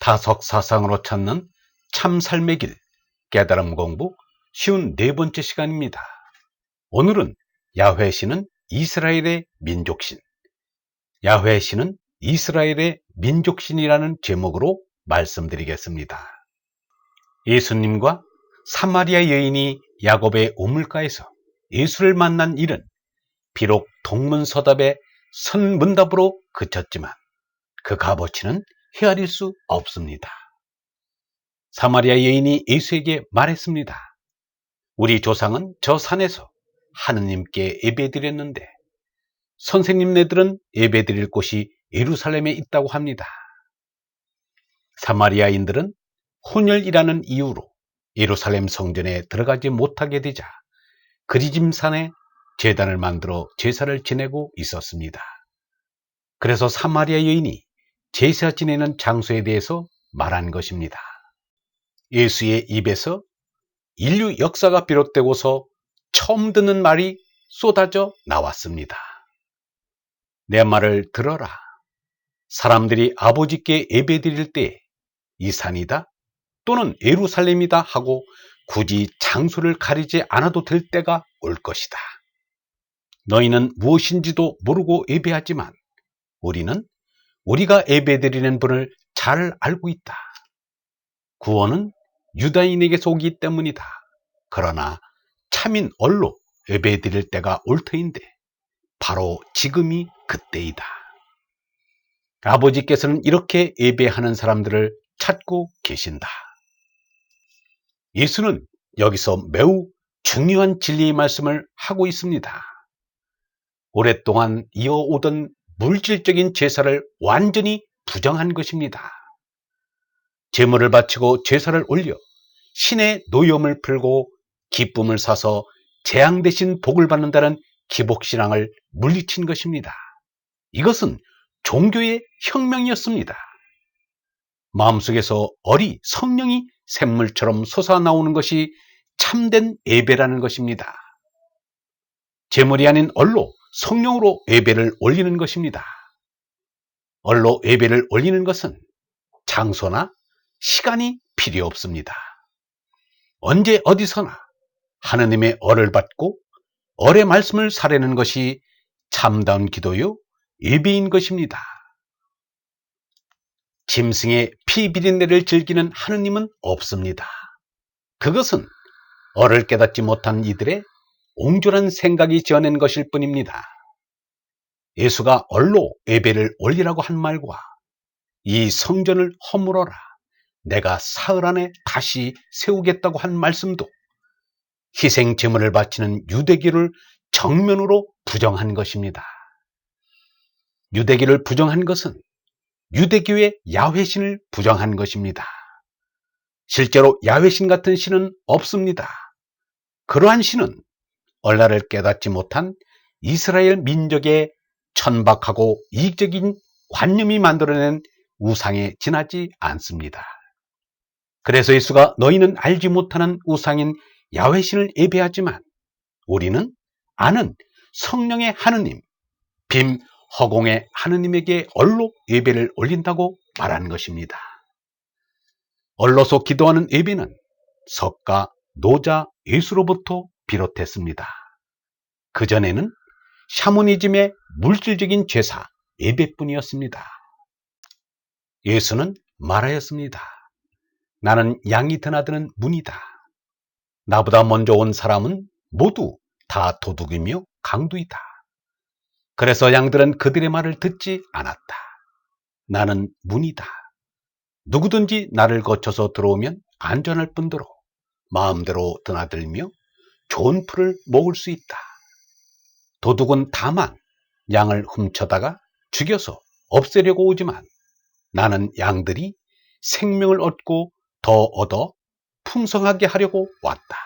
다석 사상으로 찾는 참 삶의 길, 깨달음 공부 쉬운 네 번째 시간입니다. 오늘은 야훼 신은 이스라엘의 민족신, 야훼 신은 이스라엘의 민족신이라는 제목으로 말씀드리겠습니다. 예수님과 사마리아 여인이 야곱의 우물가에서 예수를 만난 일은 비록 동문서답의 선문답으로 그쳤지만 그 값어치는 헤아릴 수 없습니다. 사마리아 여인이 예수에게 말했습니다. 우리 조상은 저 산에서 하느님께 예배드렸는데 선생님네들은 예배드릴 곳이 예루살렘에 있다고 합니다. 사마리아인들은 혼혈이라는 이유로 예루살렘 성전에 들어가지 못하게 되자 그리짐산에 제단을 만들어 제사를 지내고 있었습니다. 그래서 사마리아 여인이 제사 지내는 장소에 대해서 말한 것입니다. 예수의 입에서 인류 역사가 비롯되고서 처음 듣는 말이 쏟아져 나왔습니다. 내 말을 들어라. 사람들이 아버지께 예배드릴 때 이 산이다 또는 예루살렘이다 하고 굳이 장소를 가리지 않아도 될 때가 올 것이다. 너희는 무엇인지도 모르고 예배하지만 우리는 우리가 예배드리는 분을 잘 알고 있다. 구원은 유다인에게서 오기 때문이다. 그러나 참인 얼로 예배드릴 때가 올 터인데 바로 지금이 그때이다. 아버지께서는 이렇게 예배하는 사람들을 찾고 계신다. 예수는 여기서 매우 중요한 진리의 말씀을 하고 있습니다. 오랫동안 이어오던 물질적인 제사를 완전히 부정한 것입니다. 제물을 바치고 제사를 올려 신의 노염을 풀고 기쁨을 사서 재앙 대신 복을 받는다는 기복신앙을 물리친 것입니다. 이것은 종교의 혁명이었습니다. 마음속에서 어리 성령이 샘물처럼 솟아나오는 것이 참된 예배라는 것입니다. 제물이 아닌 얼로 성령으로 예배를 올리는 것입니다. 얼로 예배를 올리는 것은 장소나 시간이 필요 없습니다. 언제 어디서나 하느님의 얼을 받고 얼의 말씀을 사려는 것이 참다운 기도요 예배인 것입니다. 짐승의 피 비린내를 즐기는 하느님은 없습니다. 그것은 얼을 깨닫지 못한 이들의 옹졸한 생각이 지어낸 것일 뿐입니다. 예수가 얼로 예배를 올리라고 한 말과 이 성전을 허물어라 내가 사흘 안에 다시 세우겠다고 한 말씀도 희생 제물을 바치는 유대교를 정면으로 부정한 것입니다. 유대교를 부정한 것은 유대교의 야훼신을 부정한 것입니다. 실제로 야훼신 같은 신은 없습니다. 그러한 신은 얼라를 깨닫지 못한 이스라엘 민족의 천박하고 이익적인 관념이 만들어낸 우상에 지나지 않습니다. 그래서 예수가 너희는 알지 못하는 우상인 야훼신을 예배하지만 우리는 아는 성령의 하느님, 빔 허공의 하느님에게 얼로 예배를 올린다고 말한 것입니다. 얼로서 기도하는 예배는 석가, 노자, 예수로부터 비롯했습니다. 그전에는 샤머니즘의 물질적인 제사, 예배뿐이었습니다. 예수는 말하였습니다. 나는 양이 드나드는 문이다. 나보다 먼저 온 사람은 모두 다 도둑이며 강도이다. 그래서 양들은 그들의 말을 듣지 않았다. 나는 문이다. 누구든지 나를 거쳐서 들어오면 안전할 뿐더러 마음대로 드나들며 좋은 풀을 먹을 수 있다. 도둑은 다만 양을 훔쳐다가 죽여서 없애려고 오지만 나는 양들이 생명을 얻고 더 얻어 풍성하게 하려고 왔다.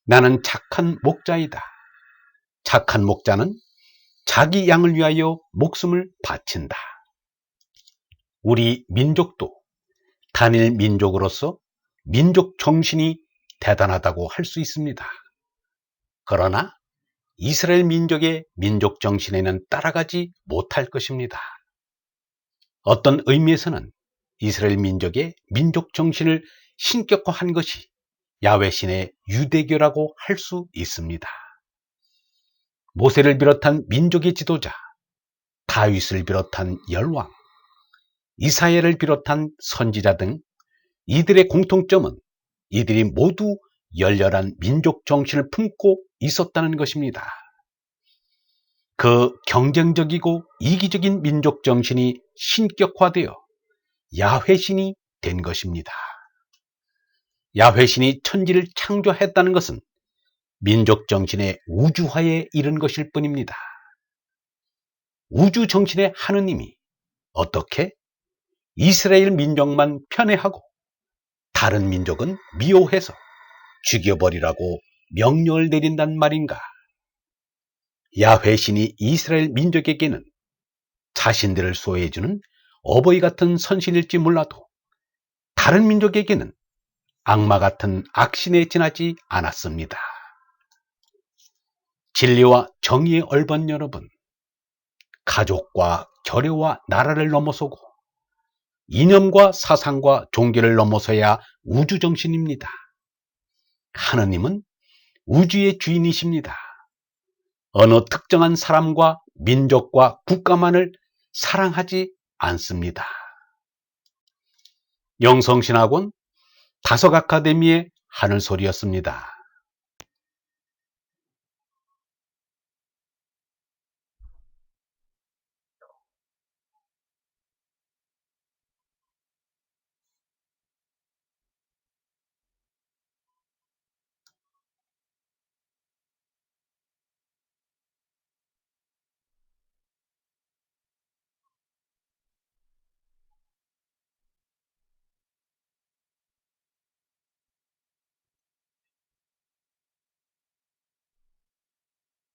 나는 착한 목자이다. 착한 목자는 자기 양을 위하여 목숨을 바친다. 우리 민족도 단일 민족으로서 민족 정신이 대단하다고 할 수 있습니다. 그러나 이스라엘 민족의 민족 정신에는 따라가지 못할 것입니다. 어떤 의미에서는 이스라엘 민족의 민족 정신을 신격화한 것이 야훼 신의 유대교라고 할 수 있습니다. 모세를 비롯한 민족의 지도자, 다윗을 비롯한 열왕, 이사야를 비롯한 선지자 등 이들의 공통점은 이들이 모두 열렬한 민족 정신을 품고 있었다는 것입니다. 그 경쟁적이고 이기적인 민족 정신이 신격화되어 야훼 신이 된 것입니다. 야훼 신이 천지를 창조했다는 것은 민족 정신의 우주화에 이른 것일 뿐입니다. 우주 정신의 하느님이 어떻게 이스라엘 민족만 편애하고 다른 민족은 미워해서 죽여버리라고 명령을 내린단 말인가? 야훼 신이 이스라엘 민족에게는 자신들을 소외해주는 어버이 같은 선신일지 몰라도 다른 민족에게는 악마 같은 악신에 지나지 않았습니다. 진리와 정의의 얼번 여러분, 가족과 결여와 나라를 넘어서고 이념과 사상과 종교를 넘어서야 우주정신입니다. 하느님은 우주의 주인이십니다. 어느 특정한 사람과 민족과 국가만을 사랑하지 않습니다. 영성신학원 다석아카데미의 하늘소리였습니다.